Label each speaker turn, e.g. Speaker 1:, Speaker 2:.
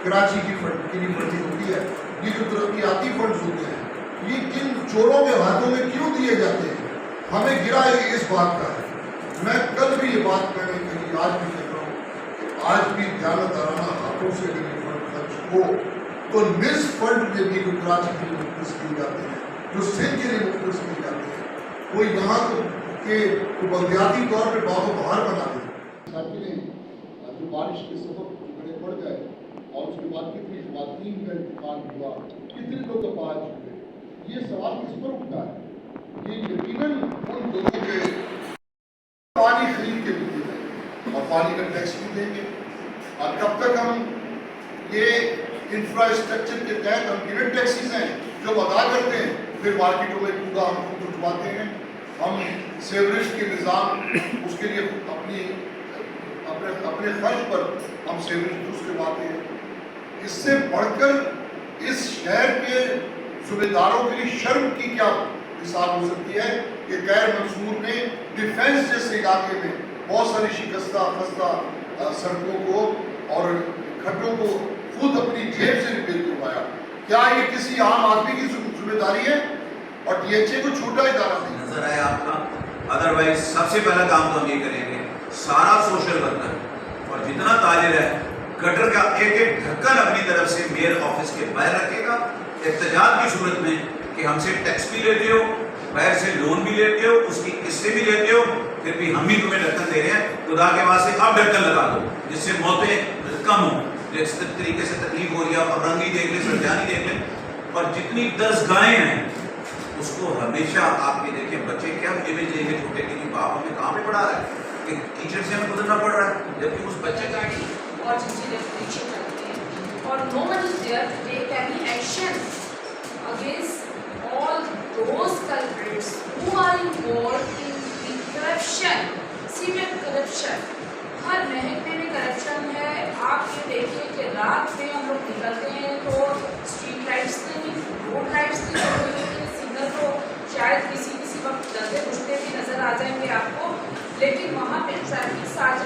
Speaker 1: कराची की फंडिंग होती है, ये जो तरक्याती फंड्स होते हैं, ये किन चोरों के हाथों में क्यों दिए जाते हैं? हमें गिरा इस बात का है। मैं कल भी ये बात मैंने कही, आज भी कह रहा हूँ कि आज भी जानदाराना हाथों से अगर ये फंड खर्च हो तो निस फंड में भी जो कराची के लिए मुख्तस किए जाते हैं, जो सिंध के लिए मुख्तस किए जाते हैं, वो यहाँ के बलदियाती तौर पर बाबो बहार बना दें। जो बारिश के सबब बड़े पड़ गए और उसके बाद कितनी ख़वातीन का इंतकाल हुआ, कितने लोग अपाहज हुए, ये सवाल किस पर उठता है? ये यकीनन उन लोगों के पानी खरीद के भी देंगे और पानी का टैक्स भी देंगे। और कब तक हम ये इंफ्रास्ट्रक्चर के तहत हम गिवन टैक्सेस हैं जो अदा करते हैं, फिर मार्केटों में कूड़ा हम खुद उठवाते हैं, हम सेवरेज के निज़ाम उसके लिए अपने खर्च पर हम सेवरेज दुरुस्त करवाते हैं। इससे बढ़कर इस शहर के सूबेदारों के लिए शर्म की क्या मिसाल हो सकती है कि गैर मंसूर ने डिफेंस जैसे इलाके में बहुत सारी शिकस्ता खस्ता सड़कों को और खड्डों को खुद अपनी जेब से रिपेयर करवाया। क्या ये किसी आम आदमी की जिम्मेदारी है? और DHA को छोटा इदारा नहीं
Speaker 2: नजर आया आपका? अदरवाइज सबसे पहला काम तो हम ये करेंगे, सारा सोशल वर्कर और जितना ताजिर है गटर का एक एक ढक्कन अपनी तरफ से मेयर ऑफिस के बाहर रखेगा, एहतजाज की सूरत में कि हमसे टैक्स भी लेते हो, बाहर से लोन भी लेते हो, उसकी किस्तें भी लेते हो, फिर भी हम ही तुम्हें ढक्कन दे रहे हैं, खुदा के वास्ते अब ढक्कन लगा दो जिससे मौतें कम हो। जिस तरीके से तकलीफ हो रही है, अब रंगी देख ले, सरजानी देख ले, और जितनी 10 गायें हैं उसको हमेशा आपके देखें बच्चे क्या इमेज लेंगे छोटे कि बाप हमें कहाँ पे पढ़ा रहा है कि कीचड़ से हमें गुजरना पड़ रहा है, जबकि उस बच्चे का
Speaker 3: और जिनकी रेपुटेशन करते हैं और no one is there to take any action against all those culprits who are involved in corruption, severe corruption. हर महकमे में करप्शन है। आप ये देखिए कि रात में हम लोग निकलते हैं तो स्ट्रीट लाइट्स नहीं, रोड लाइट्स नहीं, सिग्नल तो शायद किसी वक्त जलते बुझते भी नजर आ जाएंगे आपको, लेकिन वहाँ पे ट्रैफिक सारी